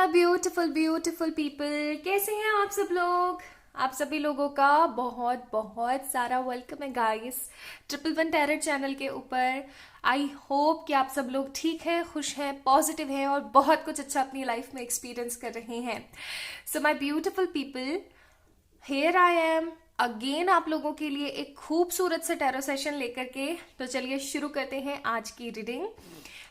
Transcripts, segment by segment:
My beautiful beautiful people, कैसे हैं आप सब लोग। आप सभी लोगों का बहुत बहुत सारा वेलकम है guys triple one terror channel के ऊपर। आई होप कि आप सब लोग ठीक हैं, खुश हैं, पॉजिटिव हैं और बहुत कुछ अच्छा अपनी लाइफ में एक्सपीरियंस कर रहे हैं। So my beautiful people, here I am again आप लोगों के लिए एक खूबसूरत से टैरो सेशन लेकर के। तो चलिए शुरू करते हैं आज की रीडिंग।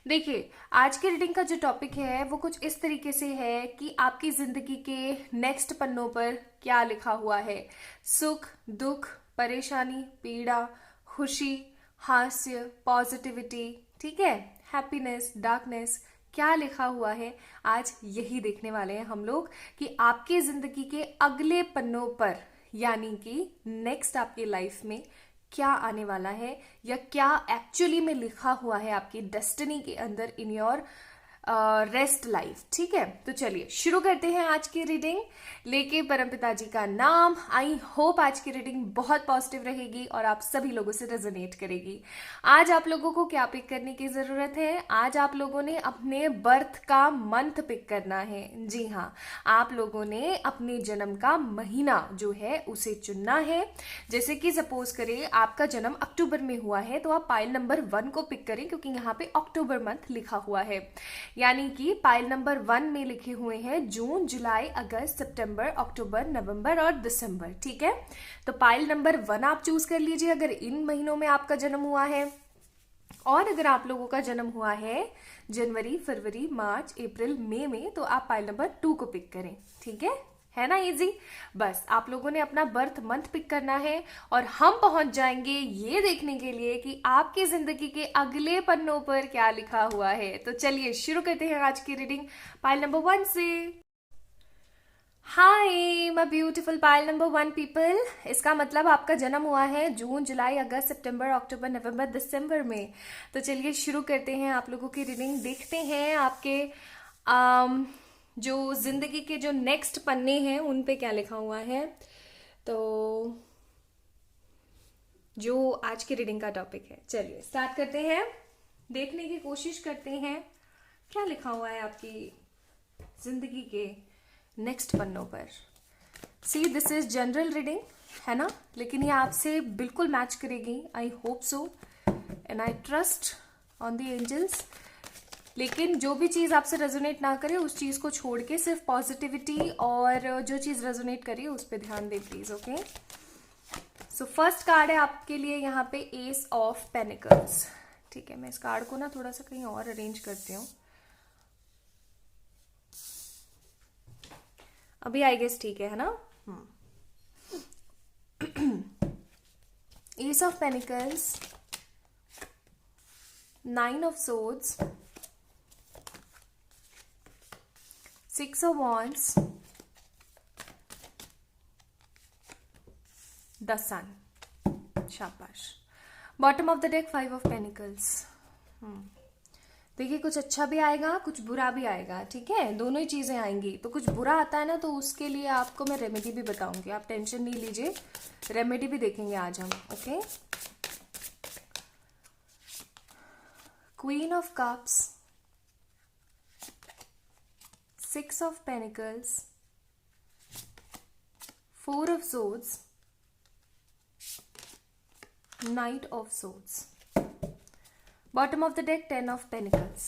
देखिए, आज की रीडिंग का जो टॉपिक है वो कुछ इस तरीके से है कि आपकी जिंदगी के नेक्स्ट पन्नों पर क्या लिखा हुआ है। सुख, दुख, परेशानी, पीड़ा, खुशी, हास्य, पॉजिटिविटी, ठीक है, हैप्पीनेस, डार्कनेस, क्या लिखा हुआ है आज यही देखने वाले हैं हम लोग कि आपकी जिंदगी के अगले पन्नों पर, यानी कि नेक्स्ट आपकी लाइफ में क्या आने वाला है या क्या एक्चुअली में लिखा हुआ है आपकी डेस्टिनी के अंदर इन योर रेस्ट लाइफ। ठीक है, तो चलिए शुरू करते हैं आज की रीडिंग लेके परमपिता जी का नाम। आई होप आज की रीडिंग बहुत पॉजिटिव रहेगी और आप सभी लोगों से रेजोनेट करेगी। आज आप लोगों को क्या पिक करने की जरूरत है? आज आप लोगों ने अपने बर्थ का मंथ पिक करना है। जी हाँ, आप लोगों ने अपने जन्म का महीना जो है उसे चुनना है। जैसे कि सपोज करें आपका जन्म अक्टूबर में हुआ है तो आप पाइल नंबर 1 को पिक करें, क्योंकि यहाँ पे अक्टूबर मंथ लिखा हुआ है। यानी कि पाइल नंबर 1 में लिखे हुए हैं जून, जुलाई, अगस्त, सितंबर, अक्टूबर, नवंबर और दिसंबर। ठीक है, तो पाइल नंबर 1 आप चूज कर लीजिए अगर इन महीनों में आपका जन्म हुआ है। और अगर आप लोगों का जन्म हुआ है जनवरी, फरवरी, मार्च, अप्रैल, मई में तो आप पाइल नंबर 2 को पिक करें। ठीक है ना इजी। बस आप लोगों ने अपना बर्थ मंथ पिक करना है और हम पहुंच जाएंगे ये देखने के लिए कि आपकी जिंदगी के अगले पन्नों पर क्या लिखा हुआ है। तो चलिए शुरू करते हैं आज की रीडिंग पाइल नंबर 1 से। हाय my beautiful pile number 1 people, इसका मतलब आपका जन्म हुआ है जून, जुलाई, अगस्त, सितंबर, अक्टूबर, नवंबर, दिसंबर में। तो चलिए शुरू करते हैं आप लोगों की रीडिंग। देखते हैं आपके जो जिंदगी के जो नेक्स्ट पन्ने हैं उन पे क्या लिखा हुआ है। तो जो आज की रीडिंग का टॉपिक है, चलिए स्टार्ट करते हैं, देखने की कोशिश करते हैं क्या लिखा हुआ है आपकी जिंदगी के नेक्स्ट पन्नों पर। See this is general reading है ना, लेकिन ये आपसे बिल्कुल मैच करेगी। I hope so and I trust on the angels. लेकिन जो भी चीज आपसे रेजोनेट ना करे उस चीज को छोड़ के सिर्फ पॉजिटिविटी और जो चीज रेजोनेट करिए उस पर ध्यान दें please. Okay, so first card है आपके लिए यहाँ पे एस ऑफ पेनिकल्स। ठीक है, मैं इस कार्ड को ना थोड़ा सा कहीं और अरेंज करती हूँ। अभी आई गेस ठीक है ना। S of pentacles, 9 of swords, 6 of wands, the sun, शाबाश। Bottom of the deck 5 of panicles. देखिए, कुछ अच्छा भी आएगा कुछ बुरा भी आएगा। ठीक है, दोनों ही चीजें आएंगी। तो कुछ बुरा आता है ना तो उसके लिए आपको मैं रेमेडी भी बताऊंगी, आप टेंशन नहीं लीजिए, रेमेडी भी देखेंगे आज हम। Okay, queen of cups, 6 of Pentacles, 4 of Swords, Knight of Swords. Bottom of the deck 10 of Pentacles.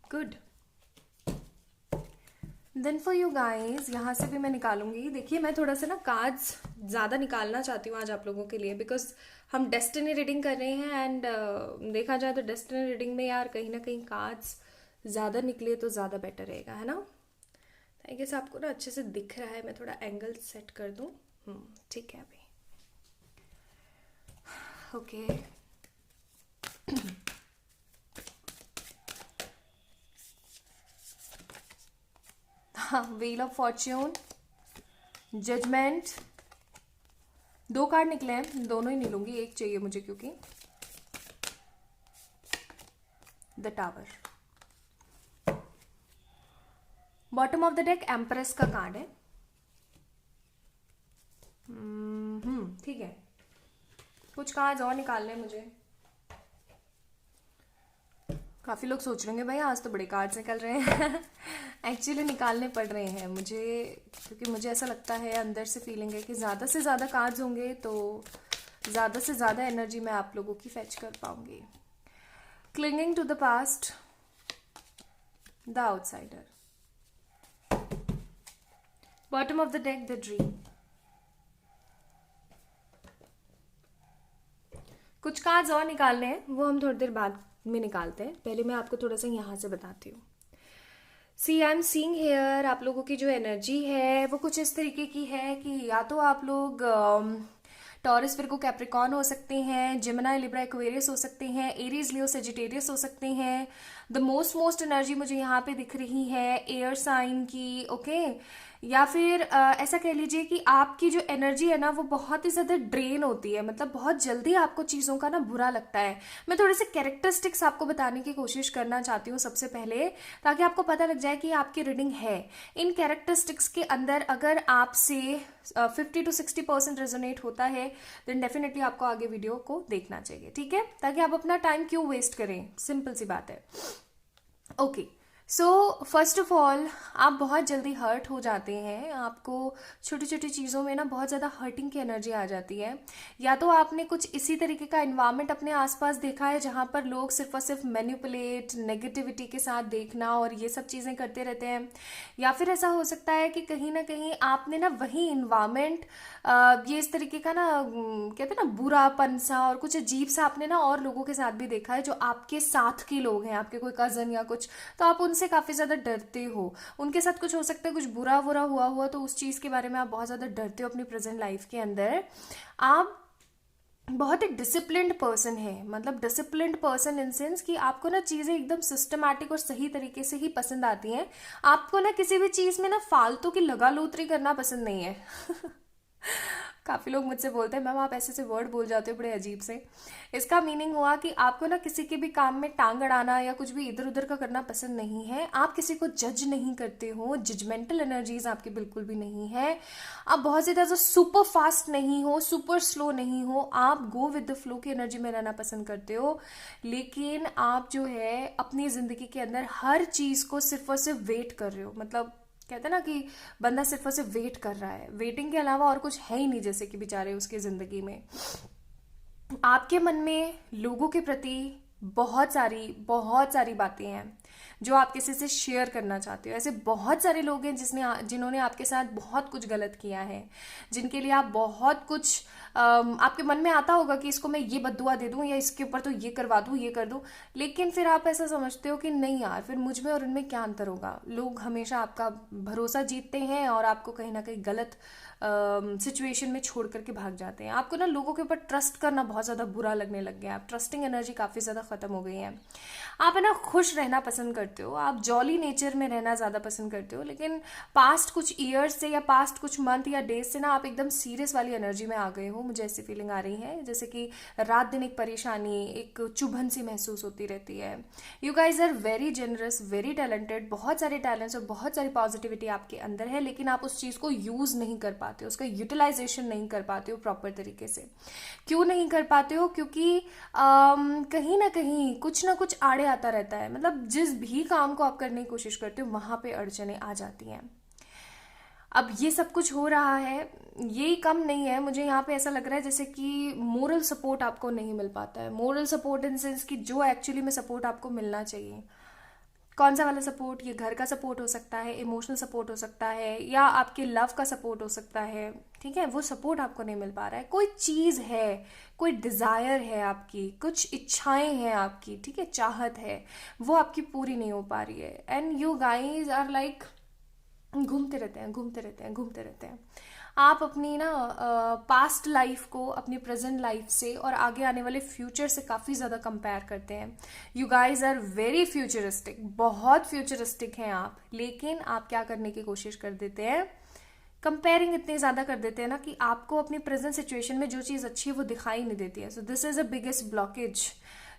Good. Then for you guys, यहाँ से भी मैं निकालूंगी। देखिए, मैं थोड़ा सा ना कार्ड्स ज़्यादा निकालना चाहती हूँ आज आप लोगों के लिए, बिकॉज हम डेस्टिनी रीडिंग कर रहे हैं एंड देखा जाए तो डेस्टिनी रीडिंग में यार कहीं ना कहीं कार्ड्स ज़्यादा निकले तो ज़्यादा बेटर रहेगा, है ना। आई गेस आपको ना अच्छे से दिख रहा है, मैं थोड़ा एंगल सेट कर दूँ। ठीक है अभी। ओके, हाँ, wheel of fortune, judgement, 2 card निकले हैं, दोनों ही नहीं लूंगी, एक चाहिए मुझे क्योंकि the tower. Bottom of the deck empress का कार्ड है। ठीक है, कुछ कार्ड्स और निकालने हैं मुझे। काफ़ी लोग सोच रहे होंगे भाई आज तो बड़े कार्ड्स निकल रहे हैं। एक्चुअली निकालने पड़ रहे हैं मुझे, क्योंकि मुझे ऐसा लगता है, अंदर से फीलिंग है कि ज़्यादा से ज़्यादा कार्ड्स होंगे तो ज़्यादा से ज़्यादा एनर्जी मैं आप लोगों की फैच कर पाऊंगी। Clinging to the past, the outsider, bottom of the deck, the dream. कुछ कार्ड्स और निकालने हैं, वो हम थोड़ी देर बाद में निकालते हैं। पहले मैं आपको थोड़ा सा यहाँ से बताती हूँ। सी आई एम सीइंग हेयर, आप लोगों की जो एनर्जी है वो कुछ इस तरीके की है कि या तो आप लोग टॉरस, विर्गो, कैप्रिकॉर्न हो सकते हैं, जेमिनी, लिब्रा, एक्वेरियस हो सकते हैं, एरीज, लियो, सेजिटेरियस हो सकते हैं। द मोस्ट एनर्जी मुझे यहाँ पे दिख रही है एयर साइन की, ओके। या फिर ऐसा कह लीजिए कि आपकी जो एनर्जी है ना वो बहुत ही ज़्यादा ड्रेन होती है, मतलब बहुत जल्दी आपको चीज़ों का ना बुरा लगता है। मैं थोड़े से कैरेक्टरिस्टिक्स आपको बताने की कोशिश करना चाहती हूँ सबसे पहले, ताकि आपको पता लग जाए कि आपकी रीडिंग है। इन कैरेक्टरिस्टिक्स के अंदर अगर आपसे 50 to 60% रेजोनेट होता है देन डेफिनेटली आपको आगे वीडियो को देखना चाहिए, ठीक है, ताकि आप अपना टाइम क्यों वेस्ट करें, सिंपल सी बात है। Okay, so first of all आप बहुत जल्दी हर्ट हो जाते हैं, आपको छोटी छोटी चीज़ों में ना बहुत ज़्यादा हर्टिंग की एनर्जी आ जाती है। या तो आपने कुछ इसी तरीके का इन्वायरमेंट अपने आसपास देखा है जहाँ पर लोग सिर्फ और सिर्फ मैनिपुलेट, नेगेटिविटी के साथ देखना और ये सब चीज़ें करते रहते हैं। या फिर ऐसा हो सकता है कि कहीं ना कहीं आपने ना वही इन्वायरमेंट, ये इस तरीके का ना कहते हैं ना बुरापन सा और कुछ अजीब सा आपने ना और लोगों के साथ भी देखा है जो आपके साथ के लोग हैं, आपके कोई कज़न या कुछ, तो आप उनसे काफ़ी ज़्यादा डरते हो। उनके साथ कुछ हो सकता है, कुछ बुरा हुआ तो उस चीज़ के बारे में आप बहुत ज़्यादा डरते हो अपनी प्रेजेंट लाइफ के अंदर। आप बहुत एक डिसिप्लिन्ड पर्सन है, मतलब डिसिप्लिन्ड पर्सन इन सेंस कि आपको ना चीज़ें एकदम सिस्टमैटिक और सही तरीके से ही पसंद आती हैं। आपको ना किसी भी चीज़ में ना फालतू की लगा लूतरी करना पसंद नहीं है। काफ़ी लोग मुझसे बोलते हैं मैम आप ऐसे ऐसे वर्ड बोल जाते हो बड़े अजीब से। इसका मीनिंग हुआ कि आपको ना किसी के भी काम में टांग अड़ाना या कुछ भी इधर उधर का करना पसंद नहीं है। आप किसी को जज नहीं करते हो, जजमेंटल एनर्जीज आपकी बिल्कुल भी नहीं है। आप बहुत ज़्यादा सुपर फास्ट नहीं हो, सुपर स्लो नहीं हो, आप गो विद द फ्लो की एनर्जी में रहना पसंद करते हो। लेकिन आप जो है अपनी ज़िंदगी के अंदर हर चीज़ को सिर्फ और सिर्फ वेट कर रहे हो, मतलब कहते हैं ना कि बंदा सिर्फ और सिर्फ वेट कर रहा है, वेटिंग के अलावा और कुछ है ही नहीं जैसे कि बेचारे उसके जिंदगी में। आपके मन में लोगों के प्रति बहुत सारी बातें हैं जो आप किसी से शेयर करना चाहते हो। ऐसे बहुत सारे लोग हैं जिन्होंने आपके साथ बहुत कुछ गलत किया है, जिनके लिए आप बहुत कुछ आपके मन में आता होगा कि इसको मैं ये बद्दुआ दे दूं या इसके ऊपर तो ये करवा दूं, ये कर दूं, लेकिन फिर आप ऐसा समझते हो कि नहीं यार, फिर मुझ में और उनमें क्या अंतर होगा। लोग हमेशा आपका भरोसा जीतते हैं और आपको कहीं ना कहीं गलत सिचुएशन में छोड़ करके भाग जाते हैं। आपको ना लोगों के ऊपर ट्रस्ट करना बहुत ज़्यादा बुरा लगने लग गया, आप ट्रस्टिंग एनर्जी काफ़ी ज़्यादा ख़त्म हो गई है। आप है ना खुश रहना पसंद करते हो, आप जॉली नेचर में रहना ज़्यादा पसंद करते हो, लेकिन पास्ट कुछ ईयर्स से या पास्ट कुछ मंथ या डेज से ना आप एकदम सीरियस वाली एनर्जी में आ गए हो। मुझे ऐसी फीलिंग आ रही है जैसे कि रात दिन एक परेशानी, एक चुभन सी महसूस होती रहती है। You guys are very generous, very talented, बहुत सारे टैलेंट्स और बहुत सारी पॉजिटिविटी आपके अंदर है, लेकिन आप उस चीज़ को यूज़ नहीं कर पाते हो, उसका यूटिलाइजेशन नहीं कर पाते हो प्रॉपर तरीके से। क्यों नहीं कर पाते हो? क्योंकि कहीं ना कहीं कुछ ना कुछ आड़े आता रहता है, मतलब जिस भी काम को आप करने की कोशिश करते हो वहां पे अड़चने आ जाती हैं। अब ये सब कुछ हो रहा है, ये कम नहीं है, मुझे यहाँ पे ऐसा लग रहा है जैसे कि मोरल सपोर्ट आपको नहीं मिल पाता है। मोरल सपोर्ट इन सेंस कि जो एक्चुअली में सपोर्ट आपको मिलना चाहिए। कौन सा वाला सपोर्ट? ये घर का सपोर्ट हो सकता है, इमोशनल सपोर्ट हो सकता है, या आपके लव का सपोर्ट हो सकता है, ठीक है। वो सपोर्ट आपको नहीं मिल पा रहा है। कोई चीज़ है, कोई डिज़ायर है आपकी, कुछ इच्छाएं हैं आपकी, ठीक है, चाहत है, वो आपकी पूरी नहीं हो पा रही है। And you guys are like घूमते रहते हैं। आप अपनी ना पास्ट लाइफ को अपनी प्रेजेंट लाइफ से और आगे आने वाले फ्यूचर से काफ़ी ज़्यादा कंपेयर करते हैं। You guys are very futuristic, बहुत फ्यूचरिस्टिक हैं आप, लेकिन आप क्या करने की कोशिश कर देते हैं, कंपेयरिंग इतनी ज़्यादा कर देते हैं ना कि आपको अपनी प्रेजेंट सिचुएशन में जो चीज़ अच्छी है वो दिखाई नहीं देती है। So this is a biggest blockage.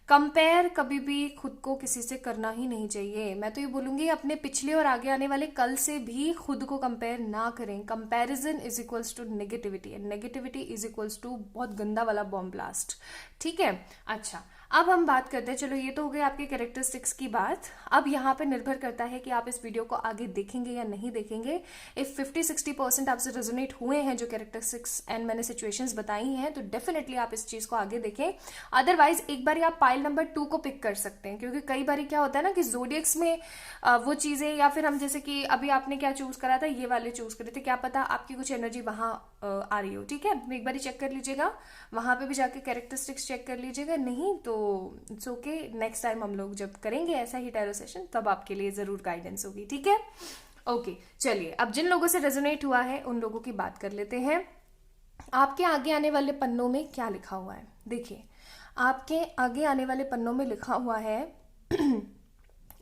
Compare कभी भी खुद को किसी से करना ही नहीं चाहिए। मैं तो ये बोलूँगी अपने पिछले और आगे आने वाले कल से भी खुद को कंपेयर ना करें। Comparison is equals to negativity and negativity is equals to बहुत गंदा वाला बॉम्ब ब्लास्ट, ठीक है। अच्छा, अब हम बात करते हैं, चलो ये तो हो गई आपके कैरेक्टरिस्टिक्स की बात। अब यहाँ पे निर्भर करता है कि आप इस वीडियो को आगे देखेंगे या नहीं देखेंगे। इफ 50-60% आपसे रेजोनेट हुए हैं जो कैरेक्टरिस्टिक्स एंड मैंने सिचुएशंस बताई हैं, तो डेफिनेटली आप इस चीज को आगे देखें। अदरवाइज एक बार आप पाइल नंबर 2 को पिक कर सकते हैं, क्योंकि कई बार क्या होता है ना कि जोडियक्स में वो चीजें, या फिर हम जैसे कि अभी आपने क्या चूज करा था, ये वाले चूज करे थे, क्या पता आपकी कुछ एनर्जी वहां आ रही हो। ठीक है, एक बार चेक कर लीजिएगा, वहां पे भी जाके कैरेक्टरिस्टिक्स चेक कर लीजिएगा। नहीं तो इट्स ओके, नेक्स्ट टाइम हम लोग जब करेंगे ऐसा ही टैरो सेशन तब आपके लिए जरूर गाइडेंस होगी। ठीक है, ओके चलिए, अब जिन लोगों से रेजोनेट हुआ है उन लोगों की बात कर लेते हैं। आपके आगे आने वाले पन्नों में क्या लिखा हुआ है? देखिए, आपके आगे आने वाले पन्नों में लिखा हुआ है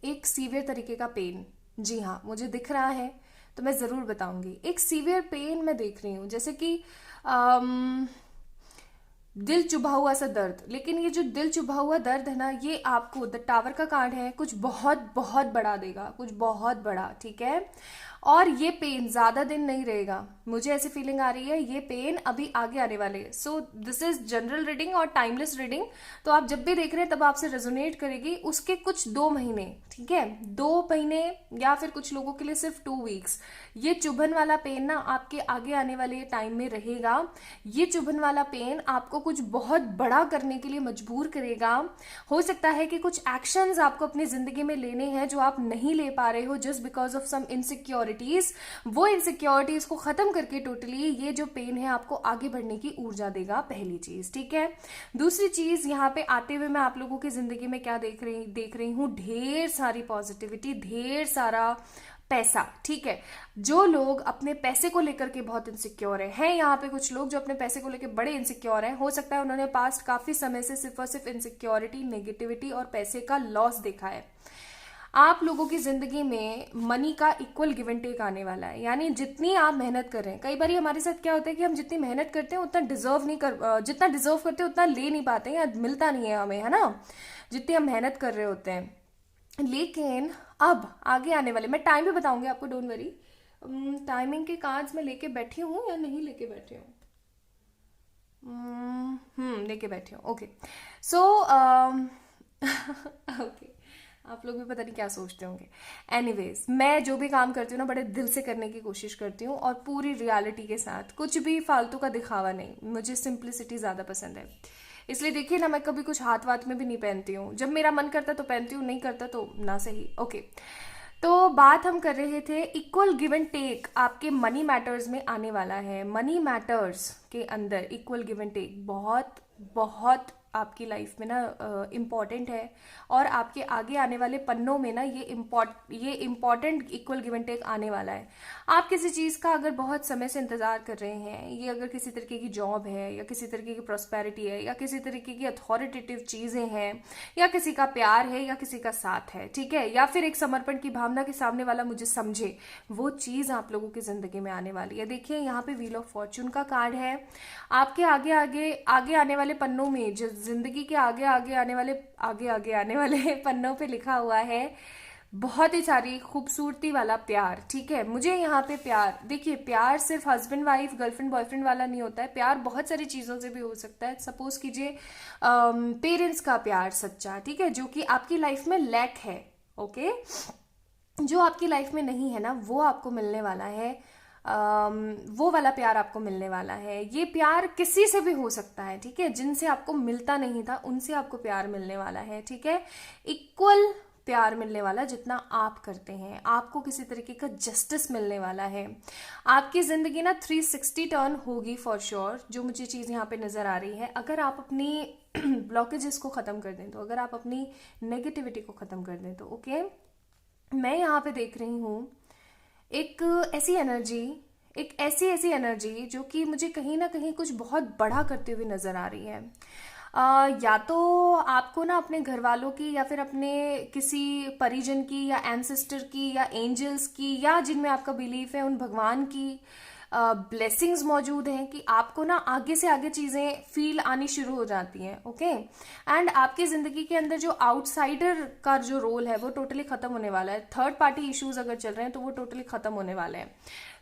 एक सीवियर तरीके का पेन। जी हाँ, मुझे दिख रहा है तो मैं जरूर बताऊंगी। एक सीवियर पेन मैं देख रही हूँ, जैसे कि दिल चुभा हुआ सा दर्द। लेकिन ये जो दिल चुभा हुआ दर्द है ना, ये आपको, द टावर का कार्ड है, कुछ बहुत बहुत बड़ा देगा, कुछ बहुत बड़ा। ठीक है, और ये पेन ज्यादा दिन नहीं रहेगा, मुझे ऐसी फीलिंग आ रही है। ये पेन अभी आगे आने वाले। So this is general reading और टाइमलेस रीडिंग, तो आप जब भी देख रहे हैं तब आपसे रेजोनेट करेगी। उसके कुछ 2 महीने, ठीक है, 2 महीने या फिर कुछ लोगों के लिए सिर्फ 2 वीक्स, ये चुभन वाला पेन ना आपके आगे आने वाले टाइम में रहेगा। ये चुभन वाला पेन आपको कुछ बहुत बड़ा करने के लिए मजबूर करेगा। हो सकता है कि कुछ एक्शंस आपको अपनी जिंदगी में लेने हैं जो आप नहीं ले पा रहे हो, just because of some insecurities. वो इनसिक्योरिटीज को खत्म करके टोटली ये जो पेन है आपको आगे बढ़ने की ऊर्जा देगा, पहली चीज। ठीक है, दूसरी चीज, यहाँ पे आते हुए मैं आप लोगों की जिंदगी में क्या देख रही हूँ, ढेर सारी पॉजिटिविटी, ढेर सारा पैसा। ठीक है, जो लोग अपने पैसे को लेकर के बहुत इनसिक्योर हैं, यहाँ पे कुछ लोग जो अपने पैसे को लेकर बड़े इनसिक्योर हैं, हो सकता है उन्होंने पास्ट काफी समय से सिर्फ और सिर्फ इनसिक्योरिटी, नेगेटिविटी और पैसे का लॉस देखा है। आप लोगों की जिंदगी में मनी का इक्वल गिव एंड टेक आने वाला है। यानी जितनी आप मेहनत कर रहे हैं, कई बार हमारे साथ क्या होता है कि हम जितनी मेहनत करते हैं उतना डिजर्व नहीं कर, जितना डिजर्व करते हैं उतना ले नहीं पाते हैं या मिलता नहीं है हमें, है ना, जितनी हम मेहनत कर रहे होते हैं। लेकिन अब आगे आने वाले, मैं टाइम भी बताऊंगी आपको, डोंट वरी। टाइमिंग के कार्ड्स मैं लेके बैठी हूँ या नहीं लेके बैठी हूँ? लेके बैठी हूँ। ओके, सो ओके, आप लोग भी पता नहीं क्या सोचते होंगे। एनीवेज, मैं जो भी काम करती हूँ ना बड़े दिल से करने की कोशिश करती हूँ और पूरी रियलिटी के साथ, कुछ भी फालतू का दिखावा नहीं। मुझे सिंप्लिसिटी ज्यादा पसंद है, इसलिए देखिए ना, मैं कभी कुछ हाथ वाथ में भी नहीं पहनती हूँ। जब मेरा मन करता तो पहनती हूँ, नहीं करता तो ना सही। ओके, तो बात हम कर रहे थे इक्वल गिव एंड टेक आपके मनी मैटर्स में आने वाला है। मनी मैटर्स के अंदर इक्वल गिव एंड टेक बहुत बहुत आपकी लाइफ में ना इम्पॉर्टेंट है, और आपके आगे आने वाले पन्नों में ना ये important equal give and take आने वाला है। आप किसी चीज का अगर बहुत समय से इंतजार कर रहे हैं, ये अगर किसी तरीके की जॉब है या किसी तरीके की प्रॉस्पेरिटी है या किसी तरीके की अथॉरिटेटिव चीजें हैं या किसी का प्यार है या किसी का साथ है, ठीक है, या फिर एक समर्पण की भावना के सामने वाला मुझे समझे, वो चीज आप लोगों की जिंदगी में आने वाली है। देखिए, यहाँ पे व्हील ऑफ फॉर्चून का कार्ड है। आपके आगे आने वाले पन्नों में, जो जिंदगी के आगे आने वाले पन्नों पे लिखा हुआ है बहुत ही सारी खूबसूरती वाला प्यार। ठीक है, मुझे यहाँ पे प्यार, देखिए, प्यार सिर्फ हस्बैंड वाइफ, गर्लफ्रेंड बॉयफ्रेंड वाला नहीं होता है। प्यार बहुत सारी चीजों से भी हो सकता है। सपोज कीजिए पेरेंट्स का प्यार सच्चा, ठीक है, जो कि आपकी लाइफ में लैक है। ओके, जो आपकी लाइफ में नहीं है ना, वो आपको मिलने वाला है। वो वाला प्यार आपको मिलने वाला है। ये प्यार किसी से भी हो सकता है, ठीक है, जिनसे आपको मिलता नहीं था उनसे आपको प्यार मिलने वाला है। ठीक है, इक्वल प्यार मिलने वाला जितना आप करते हैं। आपको किसी तरीके का जस्टिस मिलने वाला है। आपकी जिंदगी ना 360 टर्न होगी फॉर श्योर, जो मुझे चीज यहाँ पे नजर आ रही है। अगर आप अपनी ब्लॉकेजेस को खत्म कर दें तो, अगर आप अपनी नेगेटिविटी को खत्म कर दें तो। ओके, मैं यहाँ पे देख रही हूँ एक ऐसी एनर्जी जो कि मुझे कहीं ना कहीं कुछ बहुत बड़ा करते हुए नजर आ रही है। या तो आपको ना अपने घर वालों की या फिर अपने किसी परिजन की या एंसेस्टर की या एंजल्स की या जिनमें आपका बिलीफ है उन भगवान की ब्लेसिंग्स मौजूद हैं कि आपको ना आगे से आगे चीजें फील आनी शुरू हो जाती हैं। ओके, एंड आपकी जिंदगी के अंदर जो आउटसाइडर का जो रोल है वो टोटली खत्म होने वाला है। थर्ड पार्टी इश्यूज अगर चल रहे हैं तो वो टोटली खत्म होने वाले हैं।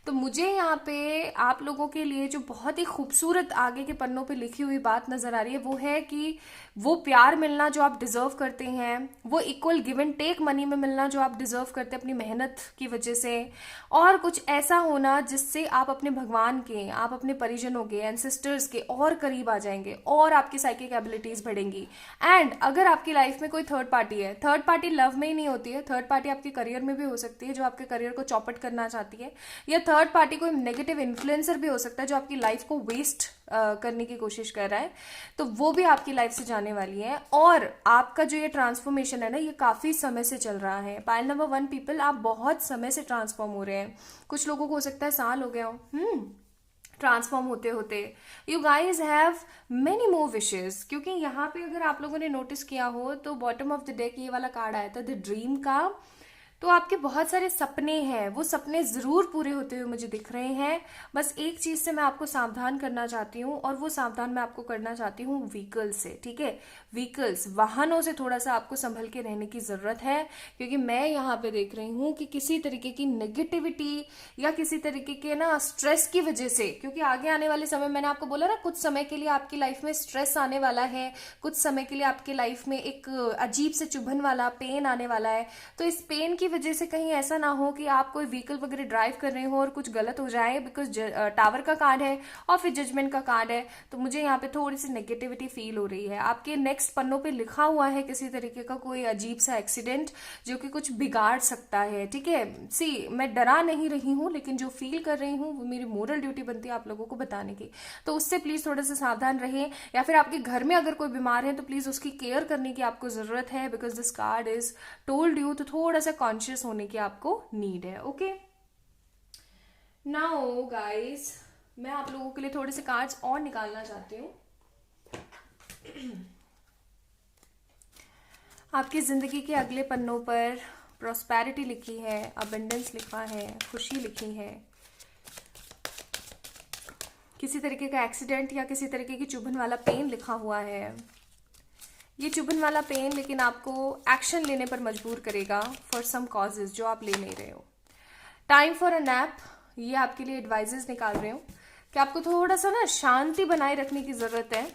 तो मुझे यहाँ पे आप लोगों के लिए जो बहुत ही खूबसूरत आगे के पन्नों पे लिखी हुई बात नजर आ रही है वो है कि वो प्यार मिलना जो आप डिजर्व करते हैं, वो equal give and take money में मिलना जो आप डिजर्व करते हैं अपनी मेहनत की वजह से, और कुछ ऐसा होना जिससे आप अपने भगवान के, आप अपने परिजनों के, एंसेस्टर्स के और करीब आ जाएंगे और आपकी साइकिक एबिलिटीज बढ़ेंगी। एंड अगर आपकी लाइफ में कोई थर्ड पार्टी है, थर्ड पार्टी लव में ही नहीं होती है, थर्ड पार्टी आपके करियर में भी हो सकती है जो आपके करियर को चौपट करना चाहती है, या थर्ड पार्टी कोई नेगेटिव इन्फ्लुएंसर भी हो सकता है जो आपकी लाइफ को वेस्ट करने की कोशिश कर रहा है, तो वो भी आपकी लाइफ से जाने वाली है। और आपका जो ये ट्रांसफॉर्मेशन है ना, ये काफी समय से चल रहा है। पाइल नंबर 1 पीपल, आप बहुत समय से ट्रांसफॉर्म हो रहे हैं। कुछ लोगों को हो सकता है साल हो गया हो ट्रांसफॉर्म होते होते। You guys have many more wishes, क्योंकि यहाँ पे अगर आप लोगों ने नोटिस किया हो तो बॉटम ऑफ द डेक ये वाला कार्ड आया था द ड्रीम का। तो आपके बहुत सारे सपने हैं, वो सपने जरूर पूरे होते हुए मुझे दिख रहे हैं। बस एक चीज से मैं आपको सावधान करना चाहती हूँ, और वो सावधान मैं आपको करना चाहती हूँ व्हीकल्स से, ठीक है। व्हीकल्स, वाहनों से थोड़ा सा आपको संभल के रहने की जरूरत है, क्योंकि मैं यहाँ पे देख रही हूँ कि किसी तरीके की नेगेटिविटी या किसी तरीके के ना स्ट्रेस की वजह से, क्योंकि आगे आने वाले समय, मैंने आपको बोला ना, कुछ समय के लिए आपकी लाइफ में स्ट्रेस आने वाला है, कुछ समय के लिए आपकी लाइफ में एक अजीब से चुभन वाला पेन आने वाला है। तो इस पेन की वजह से कहीं ऐसा ना हो कि आप कोई व्हीकल वगैरह ड्राइव कर रहे हो और कुछ गलत हो जाए, बिकॉज टावर का कार्ड है और फिर जजमेंट का कार्ड है। तो मुझे यहाँ पे थोड़ी सी नेगेटिविटी फील हो रही है। आपके नेक्स्ट पन्नों पे लिखा हुआ है किसी तरीके का कोई अजीब सा एक्सीडेंट जो कि कुछ बिगाड़ सकता है, ठीक है। सी, मैं डरा नहीं रही हूँ, लेकिन जो फील कर रही हूँ वो मेरी मोरल ड्यूटी बनती है आप लोगों को बताने की। तो उससे प्लीज थोड़ा सा सावधान रहें, या फिर आपके घर में अगर कोई बीमार है तो प्लीज उसकी केयर करने की आपको जरूरत है, because this card is told you. तो थोड़ा सा कॉन्शियस होने की आपको नीड है। ओके, नाउ गाइस, मैं आप लोगों के लिए थोड़े से कार्ड्स और निकालना चाहती हूँ। आपकी जिंदगी के अगले पन्नों पर प्रॉस्पेरिटी लिखी है, अबंडेंस लिखा है, खुशी लिखी है, किसी तरीके का एक्सीडेंट या किसी तरीके की चुभन वाला पेन लिखा हुआ है। ये चुभन वाला पेन लेकिन आपको एक्शन लेने पर मजबूर करेगा फॉर सम कॉजेज जो आप ले नहीं रहे हो। टाइम फॉर अ नैप, ये आपके लिए एडवाइजेस निकाल रहे हो कि आपको थोड़ा सा ना शांति बनाए रखने की जरूरत है,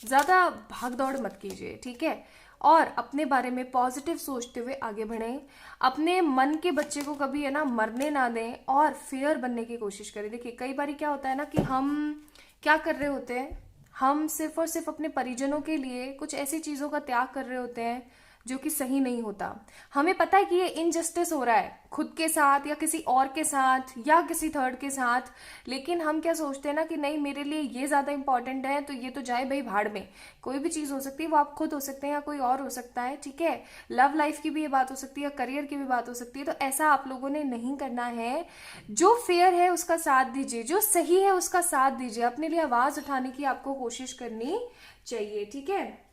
ज्यादा भाग दौड़ मत कीजिए, ठीक है। और अपने बारे में पॉजिटिव सोचते हुए आगे बढ़ें। अपने मन के बच्चे को कभी है ना मरने ना दें और फेयर बनने की कोशिश करें। देखिए, कई बार क्या होता है ना कि हम क्या कर रहे होते हैं, हम सिर्फ और सिर्फ अपने परिजनों के लिए कुछ ऐसी चीजों का त्याग कर रहे होते हैं जो कि सही नहीं होता। हमें पता है कि ये इनजस्टिस हो रहा है खुद के साथ या किसी और के साथ या किसी थर्ड के साथ, लेकिन हम क्या सोचते हैं ना कि नहीं, मेरे लिए ये ज्यादा इंपॉर्टेंट है तो ये तो जाए भाई भाड़ में। कोई भी चीज हो सकती है, वो आप खुद हो सकते हैं या कोई और हो सकता है, ठीक है। लव लाइफ की भी ये बात हो सकती है, करियर की भी बात हो सकती है। तो ऐसा आप लोगों ने नहीं करना है। जो फेयर है उसका साथ दीजिए, जो सही है उसका साथ दीजिए, अपने लिए आवाज उठाने की आपको कोशिश करनी चाहिए, ठीक है।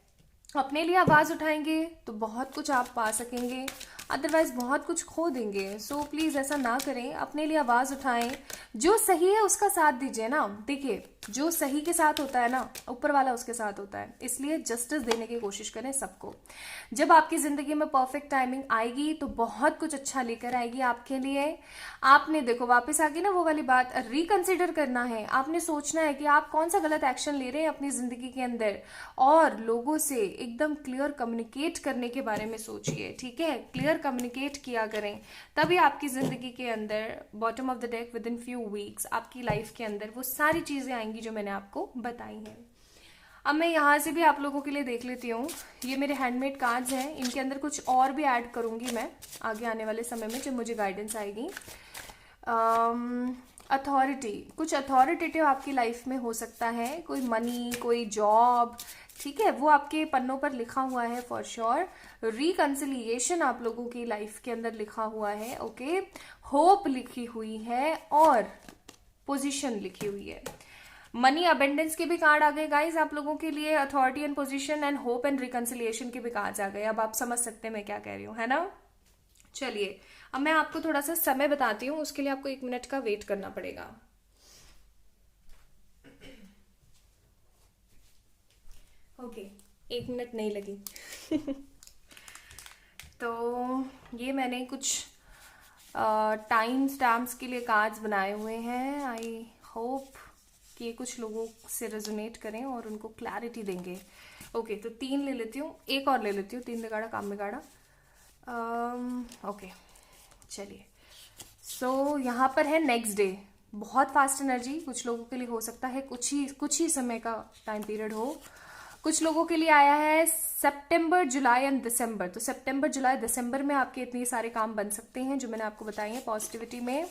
अपने लिए आवाज उठाएंगे तो बहुत कुछ आप पा सकेंगे, अदरवाइज बहुत कुछ खो देंगे। सो प्लीज ऐसा ना करें, अपने लिए आवाज उठाएं, जो सही है उसका साथ दीजिए ना। देखिए, जो सही के साथ होता है ना, ऊपर वाला उसके साथ होता है, इसलिए जस्टिस देने की कोशिश करें सबको। जब आपकी जिंदगी में परफेक्ट टाइमिंग आएगी तो बहुत कुछ अच्छा लेकर आएगी आपके लिए। आपने देखो वापस आके ना वो वाली बात रिकंसिडर करना है। आपने सोचना है कि आप कौन सा गलत एक्शन ले रहे हैं अपनी जिंदगी के अंदर, और लोगों से एकदम क्लियर कम्युनिकेट करने के बारे में सोचिए, ठीक है। क्लियर कम्युनिकेट किया करें, तभी आपकी जिंदगी के अंदर bottom of the deck with in few weeks आपकी लाइफ के अंदर वो सारी चीजें आएंगी जो मैंने आपको बताई हैं। अब मैं यहाँ से भी आप लोगों के लिए देख लेती हूँ। ये मेरे हैंडमेड कार्ड्स हैं, इनके अंदर कुछ और भी ऐड करूंगी मैं आगे आने वाले समय में जब मुझे गाइडेंस आएगी। अथॉरिटी, कुछ अथॉरिटेटिव आपकी लाइफ में हो सकता है, कोई मनी, कोई जॉब, ठीक है, वो आपके पन्नों पर लिखा हुआ है फॉर श्योर। रिकंसिलिएशन आप लोगों की लाइफ के अंदर लिखा हुआ है, ओके। होप लिखी हुई है और पोजीशन लिखी हुई है। मनी अबेंडेंस के भी कार्ड आ गए गाइज आप लोगों के लिए, authority and position and hope and reconciliation के भी कार्ड्स आ गए। अब आप समझ सकते हैं मैं क्या कह रही हूँ, है ना। चलिए, अब मैं आपको थोड़ा सा समय बताती हूँ, उसके लिए आपको 1 मिनट का वेट करना पड़ेगा। ओके, 1 मिनट नहीं लगी। तो ये मैंने कुछ टाइम स्टैम्प्स के लिए कार्ड्स बनाए हुए हैं। आई होप कि ये कुछ लोगों से रेजोनेट करें और उनको क्लैरिटी देंगे। ओके, तो 3 ले लेती हूँ, एक और ले लेती हूँ, 3 बिगाड़ा काम बिगाड़ा। ओके, चलिए। सो यहाँ पर है नेक्स्ट डे। बहुत फास्ट एनर्जी कुछ लोगों के लिए हो सकता है, कुछ ही समय का टाइम पीरियड हो। कुछ लोगों के लिए आया है सितंबर, जुलाई एंड दिसंबर। तो सितंबर, जुलाई, दिसंबर में आपके इतने सारे काम बन सकते हैं जो मैंने आपको बताई हैं पॉजिटिविटी में।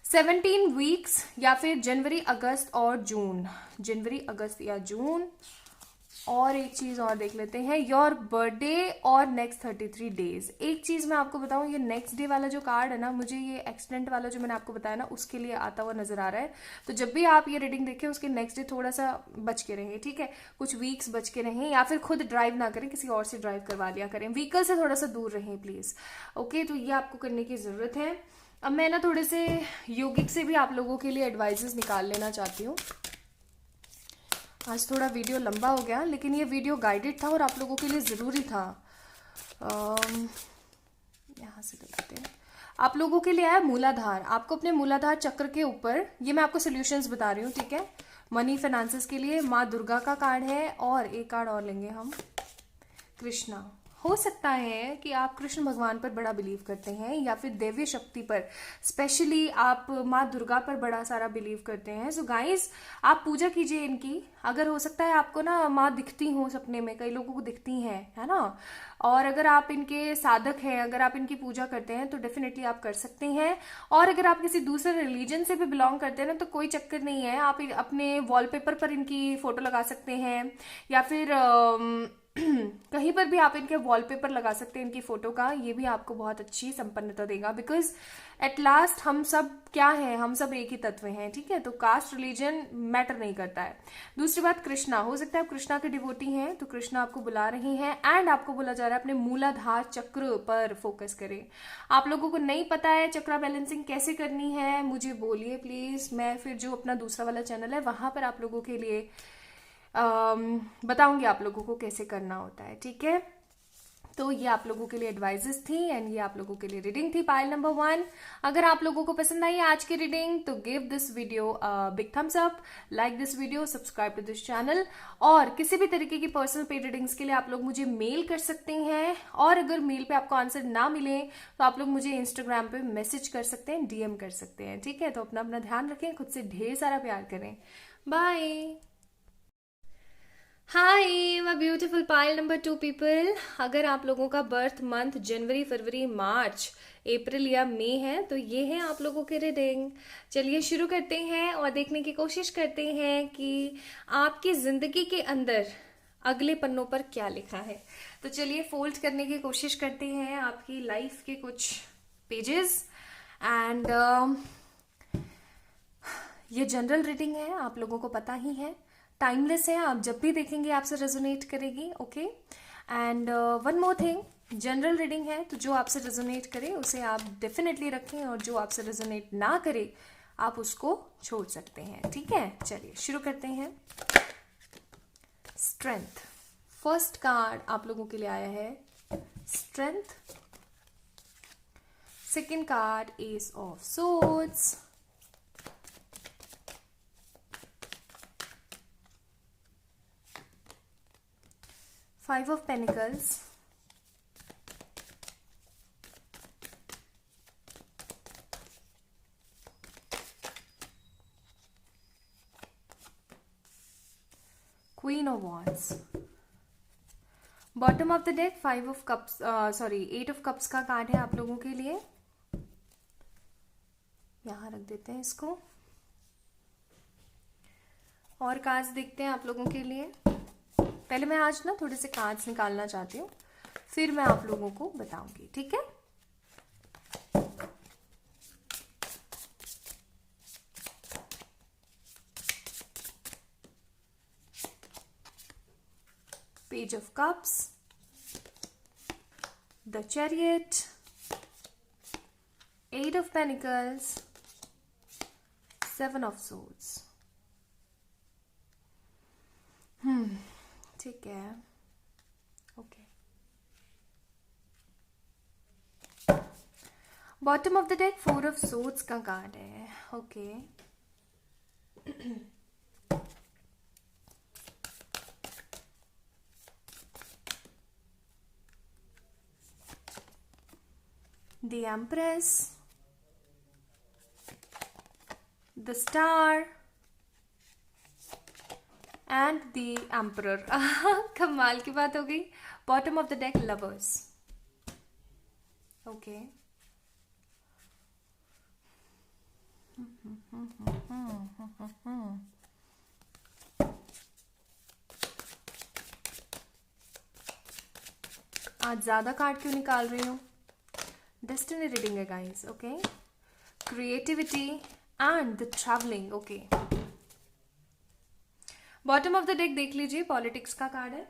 17 वीक्स या फिर जनवरी, अगस्त और जून, जनवरी, अगस्त या जून। और एक चीज और देख लेते हैं, योर बर्थडे और नेक्स्ट 33 डेज। एक चीज मैं आपको बताऊं, ये नेक्स्ट डे वाला जो कार्ड है ना, मुझे ये एक्सीडेंट वाला जो मैंने आपको बताया ना, उसके लिए आता हुआ नजर आ रहा है। तो जब भी आप ये रीडिंग देखें, उसके नेक्स्ट डे थोड़ा सा बच के रहें, ठीक है? कुछ वीक्स बच के रहें, या फिर खुद ड्राइव ना करें, किसी और से ड्राइव करवा लिया करें। व्हीकल से थोड़ा सा दूर रहें प्लीज। ओके, तो ये आपको करने की जरूरत है। अब मैं ना थोड़े से योगिक से भी आप लोगों के लिए एडवाइजेस निकाल लेना चाहती हूँ। आज थोड़ा वीडियो लंबा हो गया, लेकिन ये वीडियो गाइडेड था और आप लोगों के लिए ज़रूरी था। यहाँ से देखते हैं। आप लोगों के लिए आया मूलाधार। आपको अपने मूलाधार चक्र के ऊपर, ये मैं आपको सॉल्यूशंस बता रही हूँ, ठीक है? मनी फाइनेंसेस के लिए माँ दुर्गा का कार्ड है, और एक कार्ड और लेंगे हम, कृष्णा। हो सकता है कि आप कृष्ण भगवान पर बड़ा बिलीव करते हैं, या फिर दैवीय शक्ति पर, स्पेशली आप माँ दुर्गा पर बड़ा सारा बिलीव करते हैं। सो गाइस, आप पूजा कीजिए इनकी। अगर हो सकता है आपको ना माँ दिखती हो सपने में, कई लोगों को दिखती हैं, है ना? और अगर आप इनके साधक हैं, अगर आप इनकी पूजा करते हैं, तो डेफिनेटली आप कर सकते हैं। और अगर आप किसी दूसरे रिलीजन से भी बिलोंग करते हैं ना, तो कोई चक्कर नहीं है, आप अपने वॉलपेपर पर इनकी फोटो लगा सकते हैं, या फिर कहीं पर भी आप इनके वॉलपेपर लगा सकते हैं इनकी फोटो का। ये भी आपको बहुत अच्छी संपन्नता देगा, बिकॉज एट लास्ट हम सब क्या है, हम सब एक ही तत्व हैं, ठीक है? तो कास्ट रिलीजन मैटर नहीं करता है। दूसरी बात, कृष्णा। हो सकता है आप कृष्णा के डिवोटी हैं, तो कृष्णा आपको बुला रही हैं, एंड आपको बोला जा रहा है अपने मूलाधार चक्र पर फोकस करें। आप लोगों को नहीं पता है चक्रा बैलेंसिंग कैसे करनी है, मुझे बोलिए प्लीज। मैं फिर जो अपना दूसरा वाला चैनल है वहां पर आप लोगों के लिए बताऊंगी आप लोगों को कैसे करना होता है, ठीक है? तो ये आप लोगों के लिए एडवाइजेस थी, एंड ये आप लोगों के लिए रीडिंग थी पाइल नंबर 1। अगर आप लोगों को पसंद आई आज की रीडिंग, तो give this video big thumbs up, like this video, subscribe to this channel. और किसी भी तरीके की पर्सनल पेड रीडिंग्स के लिए आप लोग मुझे मेल कर सकते हैं, और अगर मेल पे आपको आंसर ना मिले तो आप लोग मुझे इंस्टाग्राम पे मैसेज कर सकते हैं, डीएम कर सकते हैं, ठीक है? तो अपना अपना ध्यान रखें, खुद से ढेर सारा प्यार करें। Bye. Hi my beautiful pile number 2 people. अगर आप लोगों का बर्थ मंथ जनवरी, फरवरी, मार्च, अप्रैल या मई है, तो ये है आप लोगों के रीडिंग। चलिए शुरू करते हैं और देखने की कोशिश करते हैं कि आपकी जिंदगी के अंदर अगले पन्नों पर क्या लिखा है। तो चलिए फोल्ड करने की कोशिश करते हैं आपकी लाइफ के कुछ पेजेस। एंड ये जनरल रीडिंग है, आप लोगों को पता ही है, टाइमलेस है, आप जब भी देखेंगे आपसे रेजोनेट करेगी। Okay, and one more thing, general reading है, तो जो आपसे रेजोनेट करे उसे आप डेफिनेटली रखें, और जो आपसे रेजोनेट ना करे आप उसको छोड़ सकते हैं, ठीक है? चलिए शुरू करते हैं। स्ट्रेंथ, फर्स्ट कार्ड आप लोगों के लिए आया है strength. Second card S of swords, Five of Pentacles, Queen of Wands, bottom of the deck Five of Cups, Eight of Cups का कार्ड है आप लोगों के लिए। यहां रख देते हैं इसको, और कार्ड्स देखते हैं आप लोगों के लिए। पहले मैं आज ना थोड़े से कार्ड्स निकालना चाहती हूँ, फिर मैं आप लोगों को बताऊंगी, ठीक है? Page of cups, the chariot, eight of pentacles, seven of swords. ठीक है, okay. Bottom of the deck 4 of swords का कार्ड है. Okay. The Empress, the Star and the Emperor. कमाल की बात हो गई. Bottom of the deck Lovers. Okay. आज ज्यादा कार्ड क्यों निकाल रही हूँ? डेस्टिनी रीडिंग है guys. Okay. Creativity and the travelling. Okay. Bottom of the deck देख लीजिए, पॉलिटिक्स का कार्ड है.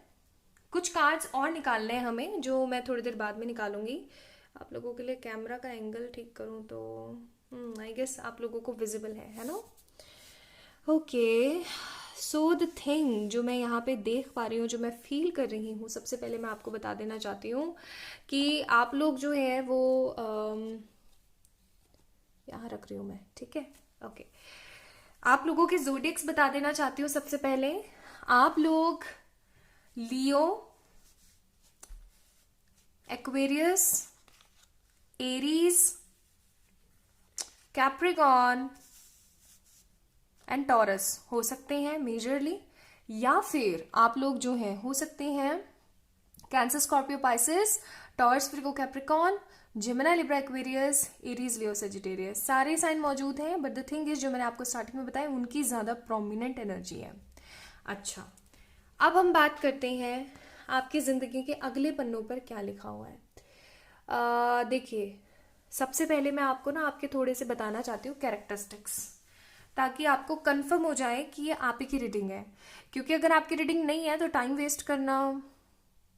कुछ कार्ड्स और निकालने हैं हमें, जो मैं थोड़ी देर बाद में निकालूंगी. आप लोगों के लिए कैमरा का एंगल ठीक करूं तो आई गेस आप लोगों को विजिबल है ना? ओके. सो द थिंग जो मैं यहाँ पे देख पा रही हूँ, जो मैं फील कर रही हूँ, सबसे पहले मैं आपको बता देना चाहती हूँ कि आप लोग जो है वो यहाँ रख रही हूँ मैं. ठीक है. ओके. आप लोगों के ज़ोडिएक्स बता देना चाहती हूँ. सबसे पहले आप लोग Leo, Aquarius, Aries, Capricorn and Taurus हो सकते हैं मेजरली, या फिर आप लोग जो हैं हो सकते हैं Cancer, Scorpio, Pisces, Taurus, Virgo, Capricorn, Gemini, Libra, Aquarius, Aries, Leo, Sagittarius. सारे साइन मौजूद हैं, बट द थिंग इज जो मैंने आपको स्टार्टिंग में बताया उनकी ज़्यादा प्रोमिनेंट एनर्जी है. अच्छा, अब हम बात करते हैं आपकी ज़िंदगी के अगले पन्नों पर क्या लिखा हुआ है. देखिए, सबसे पहले मैं आपको ना आपके थोड़े से बताना चाहती हूँ कैरेक्टरिस्टिक्स, ताकि आपको कंफर्म हो जाए कि ये आप ही की रीडिंग है. क्योंकि अगर आपकी रीडिंग नहीं है तो टाइम वेस्ट करना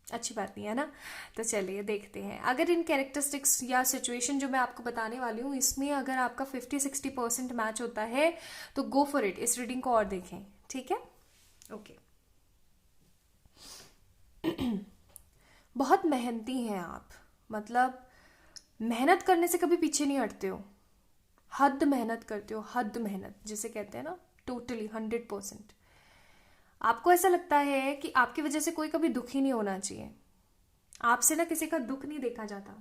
अच्छी बात नहीं है ना. तो चलिए देखते हैं. अगर इन कैरेक्टरिस्टिक्स या सिचुएशन जो मैं आपको बताने वाली हूँ, इसमें अगर आपका 50-60% मैच होता है तो गो फॉर इट. इस रीडिंग को और देखें. ठीक है. ओके. बहुत मेहनती हैं आप. मतलब मेहनत करने से कभी पीछे नहीं हटते हो. हद मेहनत करते हो. हद मेहनत जिसे कहते हैं ना, टोटली 100%. आपको ऐसा लगता है कि आपकी वजह से कोई कभी दुखी नहीं होना चाहिए. आपसे ना किसी का दुख नहीं देखा जाता.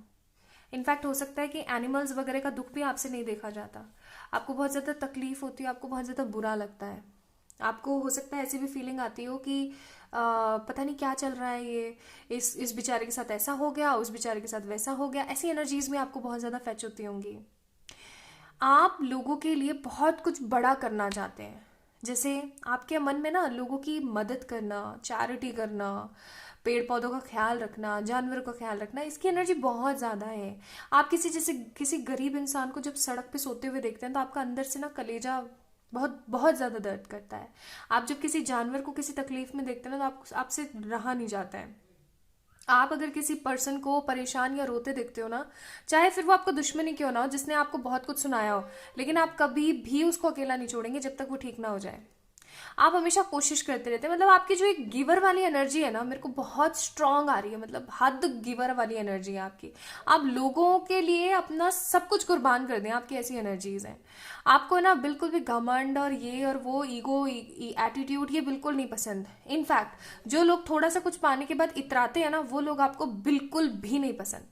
इनफैक्ट हो सकता है कि एनिमल्स वगैरह का दुख भी आपसे नहीं देखा जाता. आपको बहुत ज़्यादा तकलीफ होती है, आपको बहुत ज़्यादा बुरा लगता है. आपको हो सकता है ऐसी भी फीलिंग आती हो कि पता नहीं क्या चल रहा है, ये इस बेचारे के साथ ऐसा हो गया, उस बेचारे के साथ वैसा हो गया. ऐसी एनर्जीज में आपको बहुत ज़्यादा फैच होती होंगी. आप लोगों के लिए बहुत कुछ बड़ा करना चाहते हैं. जैसे आपके मन में ना लोगों की मदद करना, चैरिटी करना, पेड़ पौधों का ख्याल रखना, जानवरों का ख्याल रखना, इसकी एनर्जी बहुत ज़्यादा है. आप किसी गरीब इंसान को जब सड़क पे सोते हुए देखते हैं तो आपका अंदर से ना कलेजा बहुत बहुत ज़्यादा दर्द करता है. आप जब किसी जानवर को किसी तकलीफ में देखते हैं ना तो आपसे रहा नहीं जाता है. आप अगर किसी पर्सन को परेशान या रोते देखते हो ना, चाहे फिर वो आपका दुश्मन ही क्यों ना हो, जिसने आपको बहुत कुछ सुनाया हो, लेकिन आप कभी भी उसको अकेला नहीं छोड़ेंगे जब तक वो ठीक ना हो जाए. आप हमेशा कोशिश करते रहते हैं. मतलब आपकी जो एक गिवर वाली एनर्जी है ना, मेरे को बहुत स्ट्रांग आ रही है. मतलब हद गिवर वाली एनर्जी है आपकी. आप लोगों के लिए अपना सब कुछ कुर्बान कर दें. आपकी ऐसी एनर्जीज हैं. आपको ना बिल्कुल भी घमंड और ये और वो ईगो एटीट्यूड ये बिल्कुल नहीं पसंद. इनफैक्ट जो लोग थोड़ा सा कुछ पाने के बाद इतराते हैं ना, वो लोग आपको बिल्कुल भी नहीं पसंद.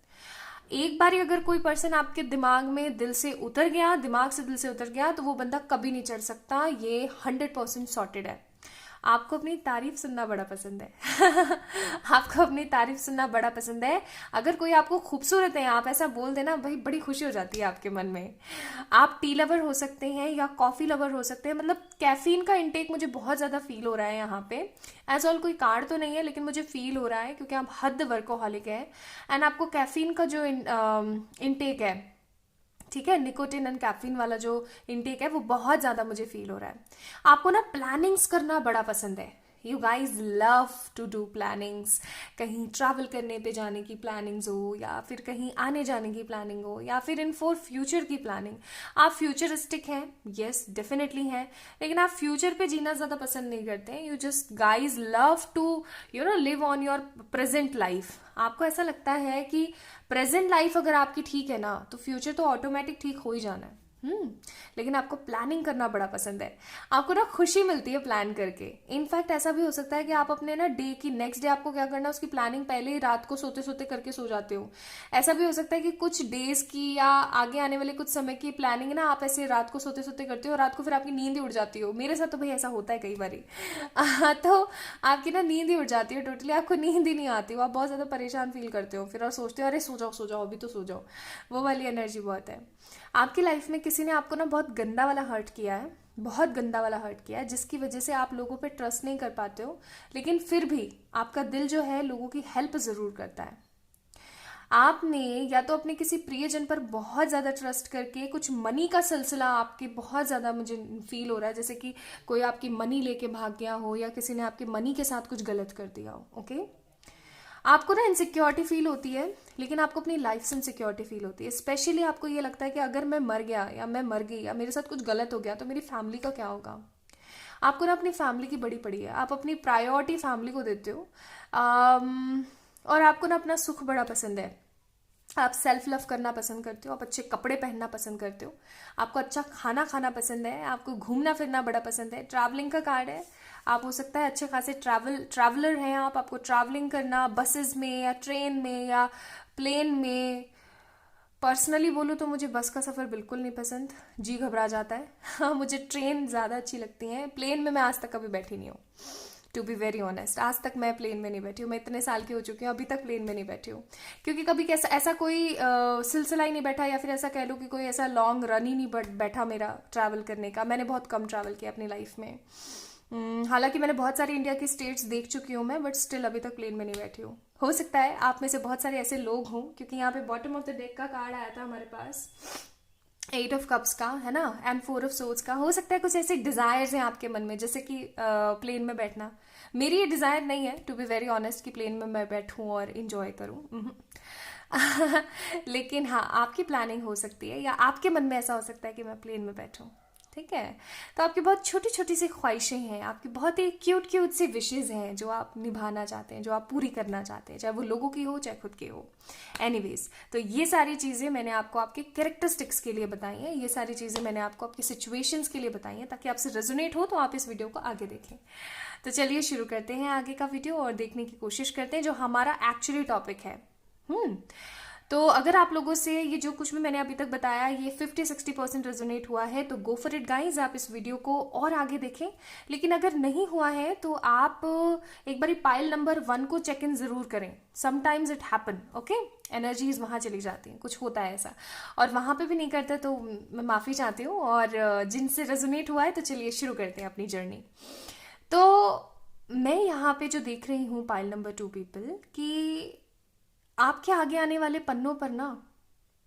एक बार अगर कोई पर्सन आपके दिमाग में दिल से उतर गया, दिमाग से दिल से उतर गया, तो वो बंदा कभी नहीं चढ़ सकता. ये 100% सॉर्टेड है. आपको अपनी तारीफ सुनना बड़ा पसंद है. आपको अपनी तारीफ सुनना बड़ा पसंद है. अगर कोई आपको खूबसूरत है, आप ऐसा बोल देना, भाई बड़ी खुशी हो जाती है आपके मन में. आप टी लवर हो सकते हैं या कॉफी लवर हो सकते हैं. मतलब कैफीन का इंटेक मुझे बहुत ज़्यादा फील हो रहा है यहाँ पे. एज ऑल कोई कार्ड तो नहीं है, लेकिन मुझे फील हो रहा है क्योंकि आप हद वर्कोहॉलिक है. एंड आपको कैफीन का जो इंटेक है, ठीक है, निकोटिन एंड कैफीन वाला जो इनटेक है, वो बहुत ज़्यादा मुझे फील हो रहा है. आपको ना प्लानिंग्स करना बड़ा पसंद है. You guys love to do plannings. कहीं ट्रैवल करने पे जाने की प्लानिंग्स हो, या फिर कहीं आने जाने की प्लानिंग हो, या फिर इन फॉर फ्यूचर की प्लानिंग। आप फ्यूचरिस्टिक हैं, यस डेफिनेटली हैं, लेकिन आप फ्यूचर पे जीना ज़्यादा पसंद नहीं करते हैं। You just guys love to live on your present life. आपको ऐसा लगता है कि प्रेजेंट लाइफ अगर आपकी ठीक है ना, तो फ्यूचर तो ऑटोमेटिक ठीक हो ही जाना है। लेकिन आपको प्लानिंग करना बड़ा पसंद है। आपको ना खुशी मिलती है प्लान करके। इनफैक्ट ऐसा भी हो सकता है कि आप अपने ना डे की नेक्स्ट डे आपको क्या करना है उसकी प्लानिंग पहले ही रात को सोते सोते करके सो जाते हो। ऐसा भी हो सकता है कि कुछ डेज की या आगे आने वाले कुछ समय की प्लानिंग ना आप ऐसे रात को सोते सोते करते हो, रात को फिर आपकी नींद ही उड़ जाती हो। मेरे साथ तो भाई ऐसा होता है कई बार तो आपकी ना नींद ही उड़ जाती है, टोटली आपको नींद ही नहीं आती हो, आप बहुत ज़्यादा परेशान फील करते हो फिर, और सोचते हो अरे सो जाओ अभी तो सो जाओ। वो वाली एनर्जी बहुत है। आपकी लाइफ में किसी ने आपको ना बहुत गंदा वाला हर्ट किया है, बहुत गंदा वाला हर्ट किया है, जिसकी वजह से आप लोगों पे ट्रस्ट नहीं कर पाते हो, लेकिन फिर भी आपका दिल जो है लोगों की हेल्प ज़रूर करता है। आपने या तो अपने किसी प्रियजन पर बहुत ज़्यादा ट्रस्ट करके कुछ मनी का सिलसिला आपके बहुत ज़्यादा मुझे फील हो रहा है, जैसे कि कोई आपकी मनी लेके भाग गया हो, या किसी ने आपके मनी के साथ कुछ गलत कर दिया हो। ओके, आपको ना इनसिक्योरिटी फील होती है, लेकिन आपको अपनी लाइफ से इनसिक्योरिटी फील होती है। स्पेशली आपको ये लगता है कि अगर मैं मर गया या मैं मर गई या मेरे साथ कुछ गलत हो गया तो मेरी फैमिली का क्या होगा। आपको ना अपनी फैमिली की बड़ी पड़ी है, आप अपनी प्रायोरिटी फैमिली को देते हो। और आपको ना अपना सुख बड़ा पसंद है। आप सेल्फ लव करना पसंद करते हो, आप अच्छे कपड़े पहनना पसंद करते हो, आपको अच्छा खाना खाना पसंद है, आपको घूमना फिरना बड़ा पसंद है। ट्रैवलिंग का कार्ड है, आप हो सकता है अच्छे खासे ट्रैवलर हैं आप। आपको ट्रैवलिंग करना बसेस में या ट्रेन में या प्लेन में। पर्सनली बोलूँ तो मुझे बस का सफ़र बिल्कुल नहीं पसंद, जी घबरा जाता है। हाँ, मुझे ट्रेन ज़्यादा अच्छी लगती हैं। प्लेन में मैं आज तक कभी बैठी नहीं हूँ, टू बी वेरी ऑनेस्ट। आज तक मैं प्लेन में नहीं बैठी हूँ, मैं इतने साल की हो चुकी हूँ, अभी तक प्लेन में नहीं बैठी हूँ, क्योंकि कभी कैसा ऐसा कोई सिलसिला ही नहीं बैठा, या फिर ऐसा कह लो कि कोई ऐसा लॉन्ग रन ही नहीं बैठा मेरा ट्रैवल करने का। मैंने बहुत कम ट्रैवल किया अपनी लाइफ में। हालांकि मैंने बहुत सारी इंडिया की स्टेट्स देख चुकी हूँ मैं, बट स्टिल अभी तक प्लेन में नहीं बैठी हूँ। हो सकता है आप में से बहुत सारे ऐसे लोग हों, क्योंकि यहाँ पे बॉटम ऑफ द डेक का कार्ड आया था हमारे पास, 8 ऑफ कप्स का है ना, एंड 4 ऑफ सोर्ड्स का। हो सकता है कुछ ऐसे डिजायर्स हैं आपके मन में, जैसे कि प्लेन में बैठना। मेरी ये डिजायर नहीं है, टू बी वेरी ऑनेस्ट, कि प्लेन में मैं बैठूं और इंजॉय करूं। लेकिन हाँ, आपकी प्लानिंग हो सकती है, या आपके मन में ऐसा हो सकता है कि मैं प्लेन में बैठूं। ठीक है, तो आपकी बहुत छोटी छोटी सी ख्वाहिशें हैं, आपकी बहुत ही क्यूट क्यूट सी विशेज हैं जो आप निभाना चाहते हैं, जो आप पूरी करना चाहते हैं, चाहे वो लोगों की हो चाहे खुद की हो। एनीवेज, तो ये सारी चीज़ें मैंने आपको आपके कैरेक्टरिस्टिक्स के लिए बताई हैं, ये सारी चीज़ें मैंने आपको आपकी सिचुएशंस के लिए बताई हैं, ताकि आपसे रेजोनेट हो तो आप इस वीडियो को आगे देखें। तो चलिए शुरू करते हैं आगे का वीडियो और देखने की कोशिश करते हैं जो हमारा एक्चुअली टॉपिक है। तो अगर आप लोगों से ये जो कुछ भी मैंने अभी तक बताया ये 50-60% रेजोनेट हुआ है तो गो फॉर इट गाइज, आप इस वीडियो को और आगे देखें। लेकिन अगर नहीं हुआ है तो आप एक बार पाइल नंबर 1 को चेक इन जरूर करें। Sometimes it happen, okay, energies वहां चली जाती हैं, कुछ होता है ऐसा, और वहां पे भी नहीं करता तो मैं माफी चाहती हूँ। और जिनसे रेजोनेट हुआ है तो चलिए शुरू करते हैं अपनी जर्नी। तो मैं यहाँ पे जो देख रही हूँ पाइल नंबर 2 पीपल, कि आपके आगे आने वाले पन्नों पर ना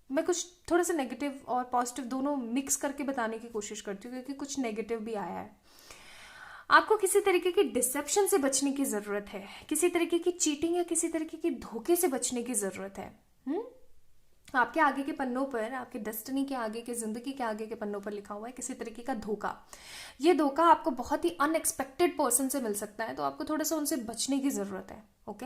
मैं कुछ थोड़ा सा नेगेटिव और पॉजिटिव दोनों मिक्स करके बताने की कोशिश करती हूँ, क्योंकि कुछ नेगेटिव भी आया है। आपको किसी तरीके की डिसेप्शन से बचने की जरूरत है, किसी तरीके की चीटिंग या किसी तरीके की धोखे से बचने की जरूरत है। आपके आगे के पन्नों पर, आपके डेस्टिनी के आगे के, जिंदगी के आगे के पन्नों पर लिखा हुआ है किसी तरीके का धोखा। ये धोखा आपको बहुत ही अनएक्सपेक्टेड पर्सन से मिल सकता है, तो आपको थोड़ा सा उनसे बचने की जरूरत है। ओके,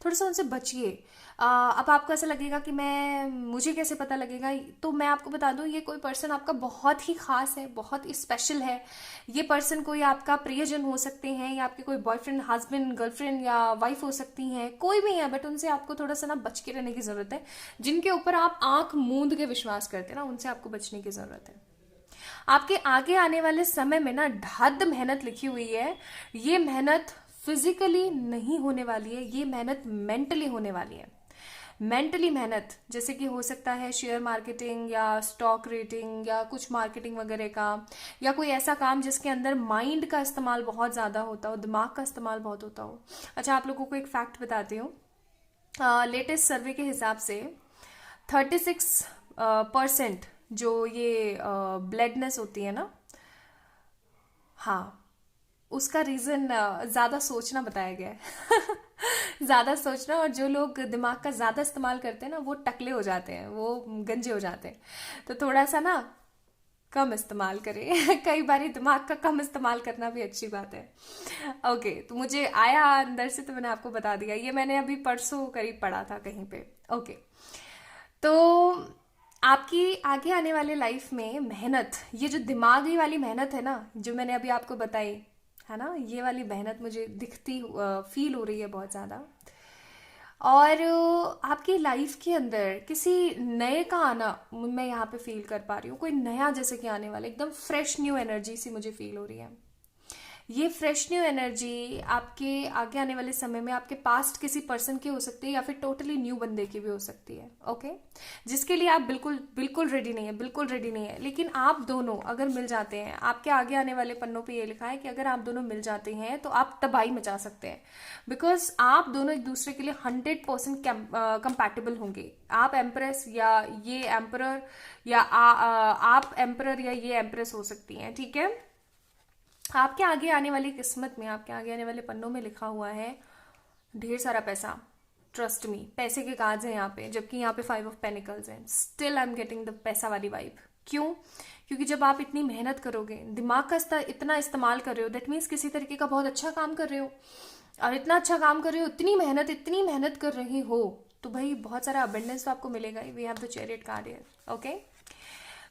थोड़ा सा उनसे बचिए। अब आपको ऐसा लगेगा कि मुझे कैसे पता लगेगा, तो मैं आपको बता दूं, ये कोई पर्सन आपका बहुत ही खास है, बहुत ही स्पेशल है। ये पर्सन कोई आपका प्रियजन हो सकते हैं, या आपके कोई बॉयफ्रेंड, हस्बैंड, गर्लफ्रेंड या वाइफ हो सकती हैं, कोई भी है, बट उनसे आपको थोड़ा सा ना बच के रहने की जरूरत है। जिनके ऊपर आप आंख मूंद के विश्वास करते हैं ना, उनसे आपको बचने की जरूरत है। आपके आगे आने वाले समय में ना ढद मेहनत लिखी हुई है। ये मेहनत फिजिकली नहीं होने वाली है, ये मेहनत मेंटली होने वाली है। मेंटली मेहनत, जैसे कि हो सकता है शेयर मार्केटिंग या स्टॉक रेटिंग या कुछ मार्केटिंग वगैरह का, या कोई ऐसा काम जिसके अंदर माइंड का इस्तेमाल बहुत ज़्यादा होता हो, दिमाग का इस्तेमाल बहुत होता हो। अच्छा, आप लोगों को एक फैक्ट बताती हूँ। लेटेस्ट सर्वे के हिसाब से 36% जो ये ब्लडनेस होती है ना, हाँ, उसका रीजन ज्यादा सोचना बताया गया है। ज्यादा सोचना, और जो लोग दिमाग का ज्यादा इस्तेमाल करते हैं ना वो टकले हो जाते हैं, वो गंजे हो जाते हैं। तो थोड़ा सा ना कम इस्तेमाल करें। कई बार दिमाग का कम इस्तेमाल करना भी अच्छी बात है। ओके, तो मुझे आया अंदर से तो मैंने आपको बता दिया। ये मैंने अभी परसों करीब पढ़ा था कहीं पे। ओके, तो आपकी आगे आने वाले लाइफ में मेहनत, ये जो दिमागी वाली मेहनत है ना, जो मैंने अभी आपको बताई है ना, ये वाली मेहनत मुझे दिखती फील हो रही है बहुत ज़्यादा। और आपकी लाइफ के अंदर किसी नए का आना मैं यहाँ पे फील कर पा रही हूँ। कोई नया जैसे कि आने वाला, एकदम फ्रेश न्यू एनर्जी सी मुझे फील हो रही है। ये फ्रेश न्यू एनर्जी आपके आगे आने वाले समय में आपके पास्ट किसी पर्सन की हो सकती है, या फिर टोटली न्यू बंदे की भी हो सकती है। ओके, जिसके लिए आप बिल्कुल बिल्कुल रेडी नहीं है, बिल्कुल रेडी नहीं है, लेकिन आप दोनों अगर मिल जाते हैं, आपके आगे आने वाले पन्नों पे ये लिखा है कि अगर आप दोनों मिल जाते हैं तो आप तबाही मचा सकते हैं। बिकॉज आप दोनों एक दूसरे के लिए 100% कंपैटिबल होंगे। आप एम्प्रेस या ये एम्परर, या आप एम्परर या ये एम्प्रेस हो सकती हैं। ठीक है, आपके आगे आने वाली किस्मत में, आपके आगे आने वाले पन्नों में लिखा हुआ है ढेर सारा पैसा। ट्रस्ट मी, पैसे के कार्ड्स हैं यहाँ पे, जबकि यहाँ पे 5 ऑफ पेनिकल्स हैं। Still I am getting the पैसा वाली वाइब। क्यों? क्योंकि जब आप इतनी मेहनत करोगे, दिमाग का इतना इस्तेमाल कर रहे हो, दैट मीन्स किसी तरीके का बहुत अच्छा काम कर रहे हो। और इतना अच्छा काम कर रहे हो, इतनी मेहनत कर रही हो, तो भाई बहुत सारा अबेंडेंस तो आपको मिलेगा ही। We have the chariot card here. Okay,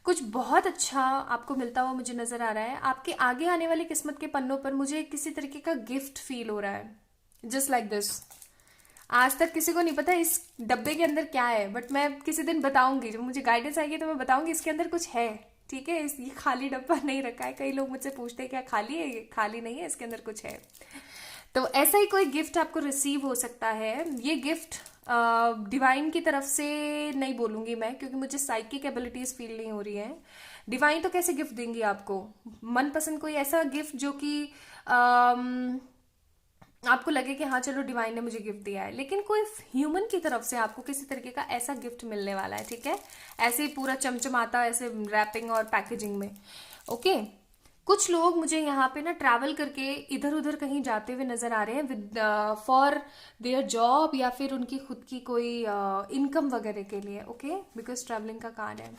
कुछ बहुत अच्छा आपको मिलता हुआ मुझे नजर आ रहा है। आपके आगे आने वाली किस्मत के पन्नों पर मुझे किसी तरीके का गिफ्ट फील हो रहा है, जस्ट लाइक दिस। आज तक किसी को नहीं पता इस डब्बे के अंदर क्या है, बट मैं किसी दिन बताऊंगी, जब मुझे गाइडेंस आएगी तो मैं बताऊंगी इसके अंदर कुछ है। ठीक है, ये खाली डब्बा नहीं रखा है। कई लोग मुझसे पूछते हैं क्या खाली है? ये खाली नहीं है, इसके अंदर कुछ है। तो ऐसा ही कोई गिफ्ट आपको रिसीव हो सकता है। ये गिफ्ट डिवाइन की तरफ से नहीं बोलूंगी मैं, क्योंकि मुझे साइकिक एबिलिटीज फील नहीं हो रही है। डिवाइन तो कैसे गिफ्ट देंगी आपको? मनपसंद कोई ऐसा गिफ्ट जो कि आपको लगे कि हाँ चलो डिवाइन ने मुझे गिफ्ट दिया है, लेकिन कोई ह्यूमन की तरफ से आपको किसी तरीके का ऐसा गिफ्ट मिलने वाला है। ठीक है, ऐसे ही पूरा चमचमाता, ऐसे रैपिंग और पैकेजिंग में। ओके, कुछ लोग मुझे यहाँ पे ना ट्रैवल करके इधर उधर कहीं जाते हुए नजर आ रहे हैं विद फॉर देयर जॉब, या फिर उनकी खुद की कोई इनकम वगैरह के लिए। ओके, बिकॉज ट्रैवलिंग का कार्ड है।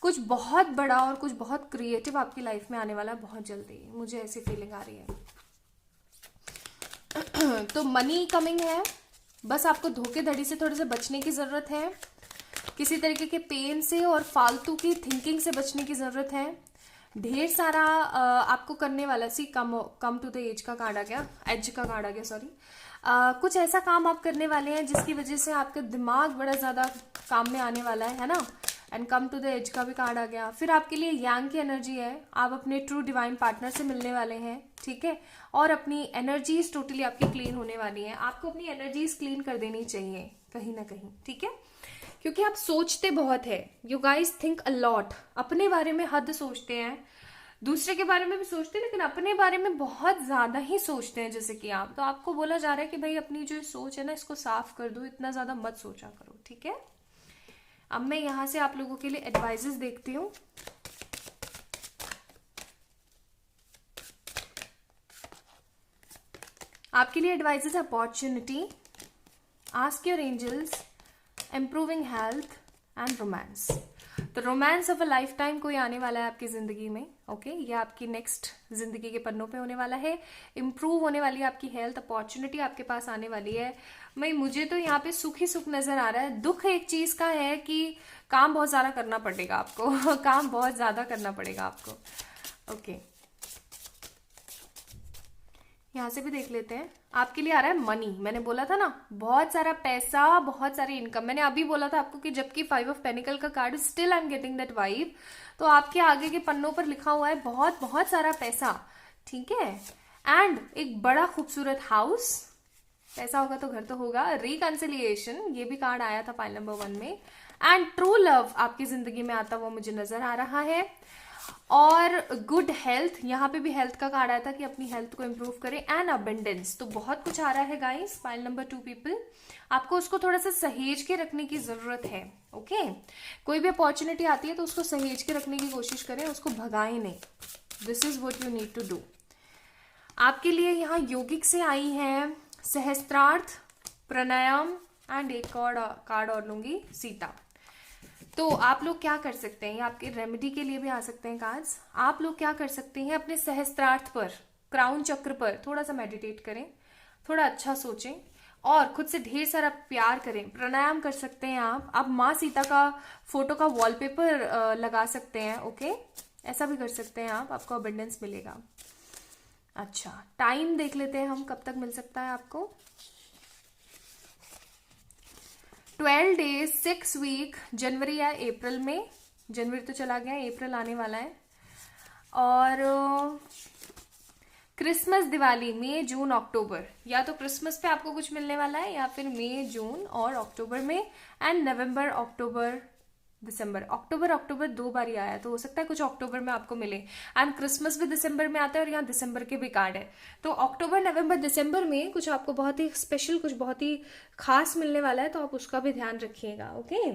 कुछ बहुत बड़ा और कुछ बहुत क्रिएटिव आपकी लाइफ में आने वाला है बहुत जल्दी, मुझे ऐसी फीलिंग आ रही है। तो मनी कमिंग है, बस आपको धोखेधड़ी से थोड़े से बचने की जरूरत है। किसी तरीके के पेन से और फालतू की थिंकिंग से बचने की जरूरत है। ढेर सारा आपको करने वाला, सी कम टू द एज का कार्ड आ गया, एज का कार्ड आ गया, सॉरी। कुछ ऐसा काम आप करने वाले हैं जिसकी वजह से आपका दिमाग बड़ा ज्यादा काम में आने वाला है ना। And come to the age का भी कार्ड आ गया। फिर आपके लिए यांग की एनर्जी है, आप अपने ट्रू डिवाइन पार्टनर से मिलने वाले हैं। ठीक है, और अपनी एनर्जीज टोटली आपकी क्लीन होने वाली है। आपको अपनी एनर्जीज क्लीन कर देनी चाहिए कहीं ना कहीं। ठीक है, क्योंकि आप सोचते बहुत है। You guys think a lot, अपने बारे में हद सोचते हैं, दूसरे के बारे में भी सोचते हैं, लेकिन अपने बारे में बहुत ज्यादा ही सोचते हैं जैसे कि आप। तो आपको बोला जा रहा है कि भाई अपनी जो सोच है ना, इसको साफ कर दो, इतना ज्यादा मत सोचा करो। ठीक है, अब मैं यहां से आप लोगों के लिए एडवाइजेस देखती हूँ। आपके लिए advises, opportunity, ask your angels, improving health and romance. तो romance of a lifetime कोई आने वाला है आपकी जिंदगी में। ओके, ये आपकी नेक्स्ट जिंदगी के पन्नों पे होने वाला है। इम्प्रूव होने वाली है आपकी हेल्थ, अपॉर्चुनिटी आपके पास आने वाली है। मैं मुझे तो यहाँ पे सुख ही सुख नजर आ रहा है। दुख एक चीज का है कि काम बहुत ज्यादा करना पड़ेगा आपको। काम बहुत ज्यादा करना पड़ेगा आपको। ओके, यहां से भी देख लेते हैं। आपके लिए आ रहा है मनी। मैंने बोला था ना, बहुत सारा पैसा, बहुत सारी इनकम। मैंने अभी बोला था आपको कि जबकि 5 ऑफ पेनिकल का card, still I am getting that vibe. तो आपके आगे के पन्नों पर लिखा हुआ है बहुत बहुत सारा पैसा। ठीक है, एंड एक बड़ा खूबसूरत हाउस। पैसा होगा तो घर तो होगा। रिकंसिलिएशन, ये भी कार्ड आया था पाइल नंबर 1 में। एंड ट्रू लव आपकी जिंदगी में आता हुआ मुझे नजर आ रहा है। और गुड हेल्थ, यहाँ पे भी हेल्थ का कार्ड आया था कि अपनी हेल्थ को इंप्रूव करें। एंड अबेंडेंस, तो बहुत कुछ आ रहा है गाइस। पाइल नंबर 2 पीपल, आपको उसको थोड़ा सा सहेज के रखने की जरूरत है। ओके, कोई भी अपॉर्चुनिटी आती है तो उसको सहेज के रखने की कोशिश करें, उसको भगाएं नहीं। This is what you need to do. आपके लिए यहाँ योगिक से आई है सहस्त्रार्थ, प्राणायाम एंड एक और कार्ड और लूंगी, सीता। तो आप लोग क्या कर सकते हैं, ये आपके रेमेडी के लिए भी आ सकते हैं कार्ड्स। आप लोग क्या कर सकते हैं, अपने सहस्त्रार्थ पर, क्राउन चक्र पर थोड़ा सा मेडिटेट करें, थोड़ा अच्छा सोचें और खुद से ढेर सारा प्यार करें। प्राणायाम कर सकते हैं आप माँ सीता का फोटो का वॉलपेपर लगा सकते हैं। ओके, ऐसा भी कर सकते हैं आप, आपको अबंडेंस मिलेगा। अच्छा, टाइम देख लेते हैं हम, कब तक मिल सकता है आपको। 12 डेज 6 वीक, जनवरी या अप्रैल में। जनवरी तो चला गया, अप्रैल आने वाला है। और क्रिसमस, दिवाली, मई, जून, अक्टूबर। या तो क्रिसमस पे आपको कुछ मिलने वाला है या फिर मई, जून और अक्टूबर में। एंड नवंबर, अक्टूबर, दिसंबर। अक्टूबर 2 बार ही आया, तो हो सकता है कुछ अक्टूबर में आपको मिले। एंड क्रिसमस भी दिसंबर में आता है और यहाँ दिसंबर के भी कार्ड है। तो अक्टूबर, नवंबर, दिसंबर में कुछ आपको बहुत ही स्पेशल, कुछ बहुत ही खास मिलने वाला है, तो आप उसका भी ध्यान रखिएगा। ओके,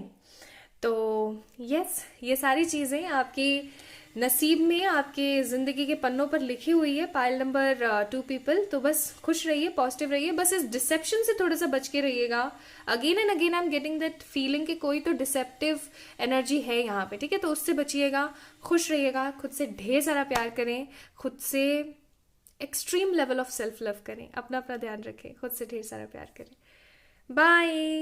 तो यस, ये सारी चीज़ें आपकी नसीब में, आपके ज़िंदगी के पन्नों पर लिखी हुई है। Pile number 2 people. तो बस खुश रहिए, पॉजिटिव रहिए, बस इस डिसेप्शन से थोड़ा सा बच के रहिएगा। Again and again I am getting that feeling कि कोई तो डिसेप्टिव एनर्जी है यहाँ पे, ठीक है। तो उससे बचिएगा, खुश रहिएगा, खुद से ढेर सारा प्यार करें, खुद से extreme level of self love करें, अपना ध्यान रखें, खुद से ढेर सारा प्यार करें। बाय।